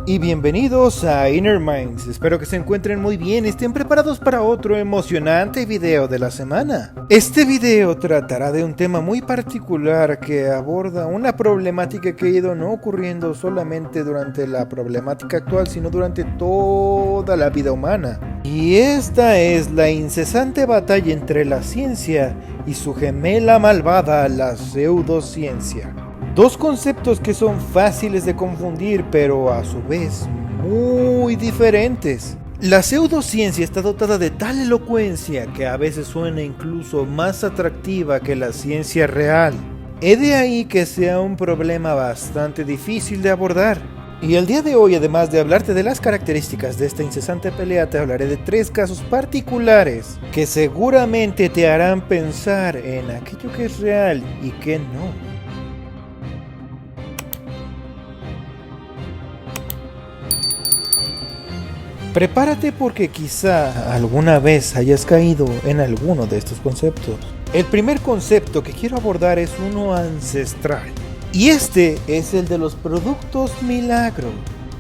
y bienvenidos a Inner Minds. Espero que se encuentren muy bien y estén preparados para otro emocionante video de la semana. Este video tratará de un tema muy particular que aborda una problemática que ha ido no ocurriendo solamente durante la problemática actual, sino durante toda la vida humana. Y esta es la incesante batalla entre la ciencia y su gemela malvada, la pseudociencia. Dos conceptos que son fáciles de confundir, pero a su vez muy diferentes. La pseudociencia está dotada de tal elocuencia que a veces suena incluso más atractiva que la ciencia real. He de ahí que sea un problema bastante difícil de abordar. Y el día de hoy, además de hablarte de las características de esta incesante pelea, te hablaré de 3 casos particulares que seguramente te harán pensar en aquello que es real y que no. Prepárate porque quizá alguna vez hayas caído en alguno de estos conceptos. El primer concepto que quiero abordar es uno ancestral. Y este es el de los productos milagro.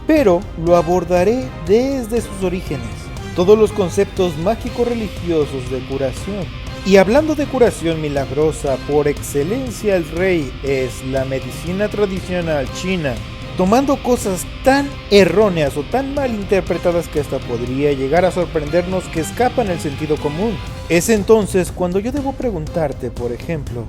Pero lo abordaré desde sus orígenes. Todos los conceptos mágico-religiosos de curación. Y hablando de curación milagrosa, por excelencia el rey es la medicina tradicional china. Tomando cosas tan erróneas o tan mal interpretadas que hasta podría llegar a sorprendernos que escapan el sentido común. Es entonces cuando yo debo preguntarte, por ejemplo,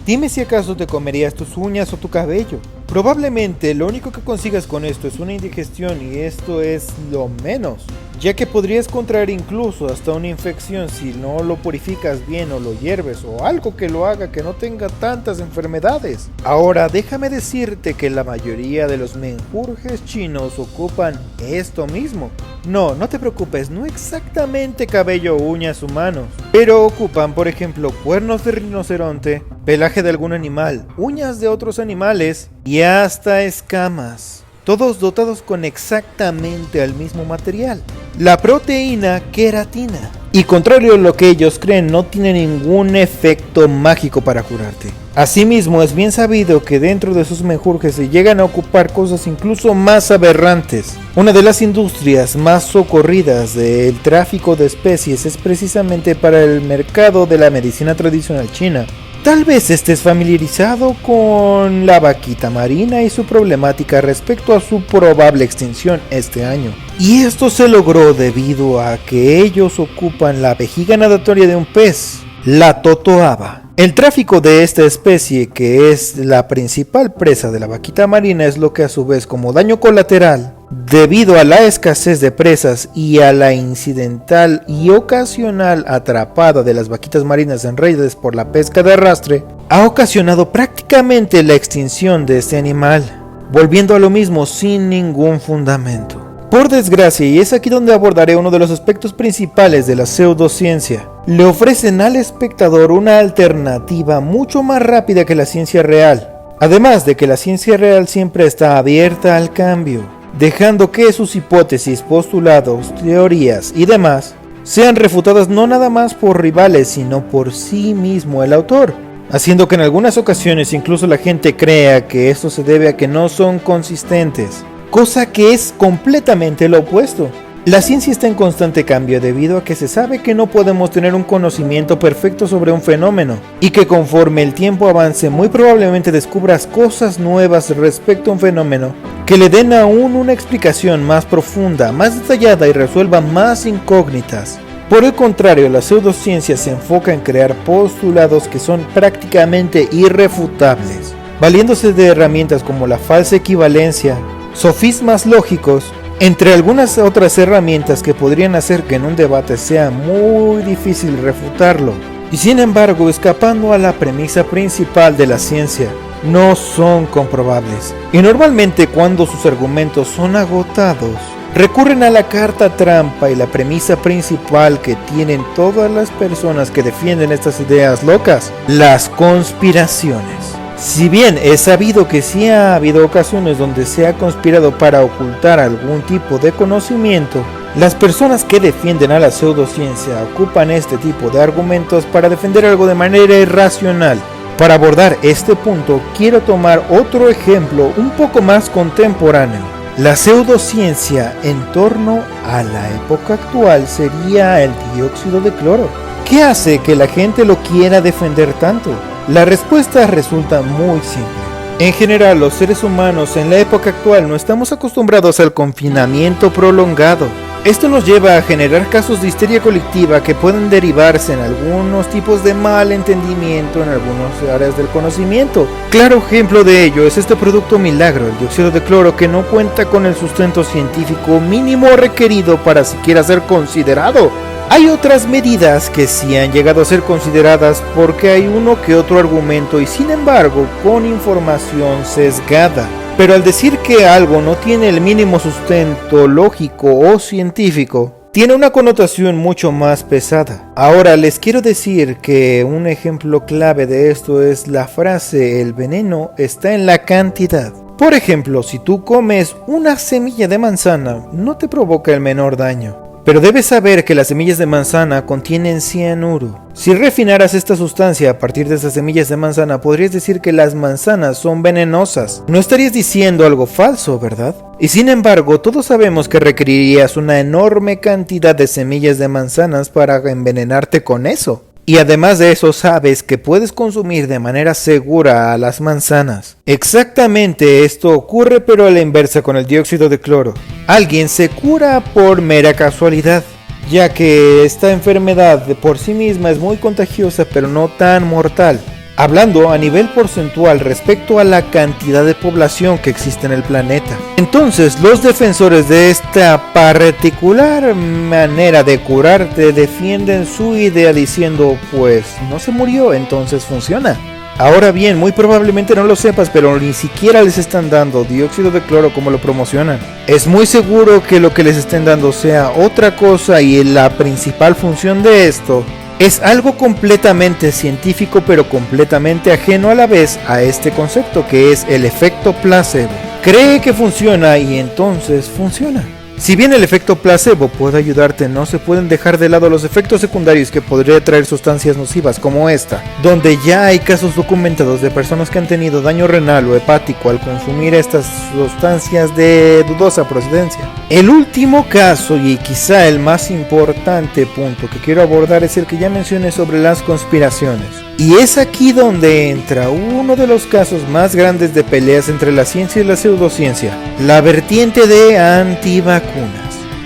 dime si acaso te comerías tus uñas o tu cabello. Probablemente lo único que consigas con esto es una indigestión y esto es lo menos, ya que podrías contraer incluso hasta una infección si no lo purificas bien o lo hierves o algo que lo haga que no tenga tantas enfermedades. Ahora déjame decirte que la mayoría de los menjurjes chinos ocupan esto mismo. No te preocupes, no exactamente cabello o uñas humanos, pero ocupan por ejemplo cuernos de rinoceronte, pelaje de algún animal, uñas de otros animales y hasta escamas. Todos dotados con exactamente el mismo material, la proteína queratina. Y contrario a lo que ellos creen, no tiene ningún efecto mágico para curarte. Asimismo, es bien sabido que dentro de sus menjurjes se llegan a ocupar cosas incluso más aberrantes. Una de las industrias más socorridas del tráfico de especies es precisamente para el mercado de la medicina tradicional china. Tal vez estés familiarizado con la vaquita marina y su problemática respecto a su probable extinción este año. Y esto se logró debido a que ellos ocupan la vejiga natatoria de un pez, la totoaba. El tráfico de esta especie, que es la principal presa de la vaquita marina, es lo que a su vez como daño colateral, debido a la escasez de presas y a la incidental y ocasional atrapada de las vaquitas marinas en redes por la pesca de arrastre, ha ocasionado prácticamente la extinción de este animal, volviendo a lo mismo sin ningún fundamento. Por desgracia, y es aquí donde abordaré uno de los aspectos principales de la pseudociencia, le ofrecen al espectador una alternativa mucho más rápida que la ciencia real, además de que la ciencia real siempre está abierta al cambio, dejando que sus hipótesis, postulados, teorías y demás sean refutadas no nada más por rivales, sino por sí mismo el autor, haciendo que en algunas ocasiones incluso la gente crea que esto se debe a que no son consistentes, cosa que es completamente lo opuesto. La ciencia está en constante cambio debido a que se sabe que no podemos tener un conocimiento perfecto sobre un fenómeno y que conforme el tiempo avance muy probablemente descubras cosas nuevas respecto a un fenómeno que le den aún una explicación más profunda, más detallada y resuelva más incógnitas. Por el contrario, la pseudociencia se enfoca en crear postulados que son prácticamente irrefutables, valiéndose de herramientas como la falsa equivalencia, sofismas lógicos, entre algunas otras herramientas que podrían hacer que en un debate sea muy difícil refutarlo, y sin embargo, escapando a la premisa principal de la ciencia, no son comprobables. Y normalmente cuando sus argumentos son agotados, recurren a la carta trampa y la premisa principal que tienen todas las personas que defienden estas ideas locas, las conspiraciones. Si bien es sabido que sí ha habido ocasiones donde se ha conspirado para ocultar algún tipo de conocimiento, las personas que defienden a la pseudociencia ocupan este tipo de argumentos para defender algo de manera irracional. Para abordar este punto, quiero tomar otro ejemplo un poco más contemporáneo. La pseudociencia en torno a la época actual sería el dióxido de cloro. ¿Qué hace que la gente lo quiera defender tanto? La respuesta resulta muy simple. En general, los seres humanos en la época actual no estamos acostumbrados al confinamiento prolongado. Esto nos lleva a generar casos de histeria colectiva que pueden derivarse en algunos tipos de malentendimiento en algunas áreas del conocimiento. Claro ejemplo de ello es este producto milagro, el dióxido de cloro, que no cuenta con el sustento científico mínimo requerido para siquiera ser considerado. Hay otras medidas que sí han llegado a ser consideradas porque hay uno que otro argumento y sin embargo con información sesgada. Pero al decir que algo no tiene el mínimo sustento lógico o científico, tiene una connotación mucho más pesada. Ahora les quiero decir que un ejemplo clave de esto es la frase "el veneno está en la cantidad". Por ejemplo, si tú comes una semilla de manzana, no te provoca el menor daño. Pero debes saber que las semillas de manzana contienen cianuro. Si refinaras esta sustancia a partir de esas semillas de manzana, podrías decir que las manzanas son venenosas. No estarías diciendo algo falso, ¿verdad? Y sin embargo, todos sabemos que requerirías una enorme cantidad de semillas de manzanas para envenenarte con eso. Y además de eso sabes que puedes consumir de manera segura a las manzanas. Exactamente esto ocurre pero a la inversa con el dióxido de cloro. Alguien se cura por mera casualidad, ya que esta enfermedad de por sí misma es muy contagiosa pero no tan mortal. Hablando a nivel porcentual respecto a la cantidad de población que existe en el planeta. Entonces, los defensores de esta particular manera de curarte defienden su idea diciendo, pues no se murió, entonces funciona. Ahora bien, muy probablemente no lo sepas, pero ni siquiera les están dando dióxido de cloro como lo promocionan. Es muy seguro que lo que les estén dando sea otra cosa y la principal función de esto es algo completamente científico pero completamente ajeno a la vez a este concepto, que es el efecto placebo. Cree que funciona y entonces funciona. Si bien el efecto placebo puede ayudarte, no se pueden dejar de lado los efectos secundarios que podría traer sustancias nocivas como esta, donde ya hay casos documentados de personas que han tenido daño renal o hepático al consumir estas sustancias de dudosa procedencia. El último caso y quizá el más importante punto que quiero abordar es el que ya mencioné sobre las conspiraciones. Y es aquí donde entra uno de los casos más grandes de peleas entre la ciencia y la pseudociencia, la vertiente de antivacunas.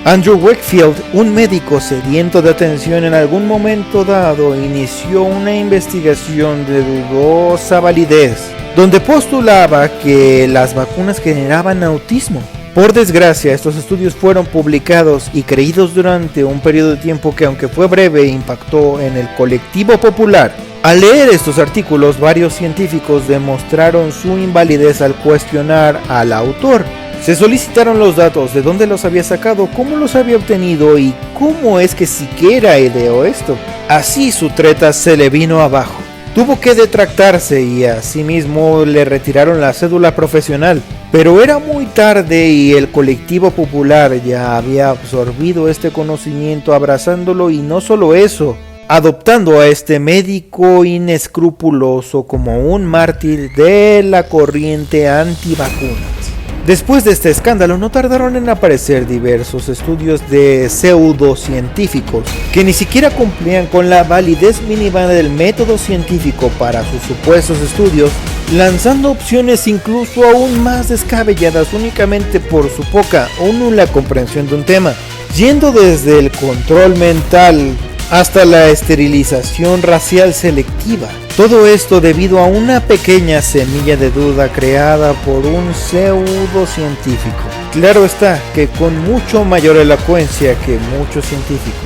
Andrew Wakefield, un médico sediento de atención en algún momento dado, inició una investigación de dudosa validez, donde postulaba que las vacunas generaban autismo. Por desgracia, estos estudios fueron publicados y creídos durante un periodo de tiempo que, aunque fue breve, impactó en el colectivo popular. Al leer estos artículos, varios científicos demostraron su invalidez al cuestionar al autor. Se solicitaron los datos, de dónde los había sacado, cómo los había obtenido y cómo es que siquiera ideó esto. Así su treta se le vino abajo. Tuvo que detractarse y asimismo le retiraron la cédula profesional. Pero era muy tarde y el colectivo popular ya había absorbido este conocimiento abrazándolo y no solo eso, adoptando a este médico inescrupuloso como un mártir de la corriente antivacunas. Después de este escándalo no tardaron en aparecer diversos estudios de pseudocientíficos que ni siquiera cumplían con la validez mínima del método científico para sus supuestos estudios, lanzando opciones incluso aún más descabelladas únicamente por su poca o nula comprensión de un tema, yendo desde el control mental hasta la esterilización racial selectiva. Todo esto debido a una pequeña semilla de duda creada por un pseudocientífico. Claro está que con mucho mayor elocuencia que muchos científicos.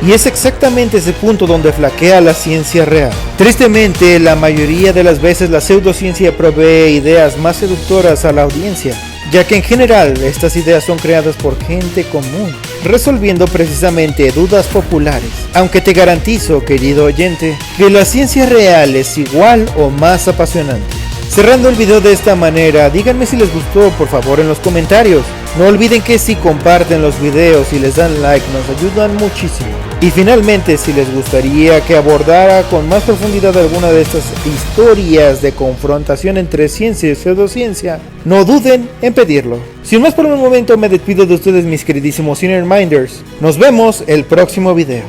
Y es exactamente ese punto donde flaquea la ciencia real. Tristemente, la mayoría de las veces la pseudociencia provee ideas más seductoras a la audiencia, ya que en general estas ideas son creadas por gente común, resolviendo precisamente dudas populares. Aunque te garantizo, querido oyente, que la ciencia real es igual o más apasionante. Cerrando el video de esta manera, díganme si les gustó por favor en los comentarios. No olviden que si comparten los videos y les dan like nos ayudan muchísimo. Y finalmente, si les gustaría que abordara con más profundidad alguna de estas historias de confrontación entre ciencia y pseudociencia, no duden en pedirlo. Sin más por un momento, me despido de ustedes, mis queridísimos Senior Minders. Nos vemos el próximo video.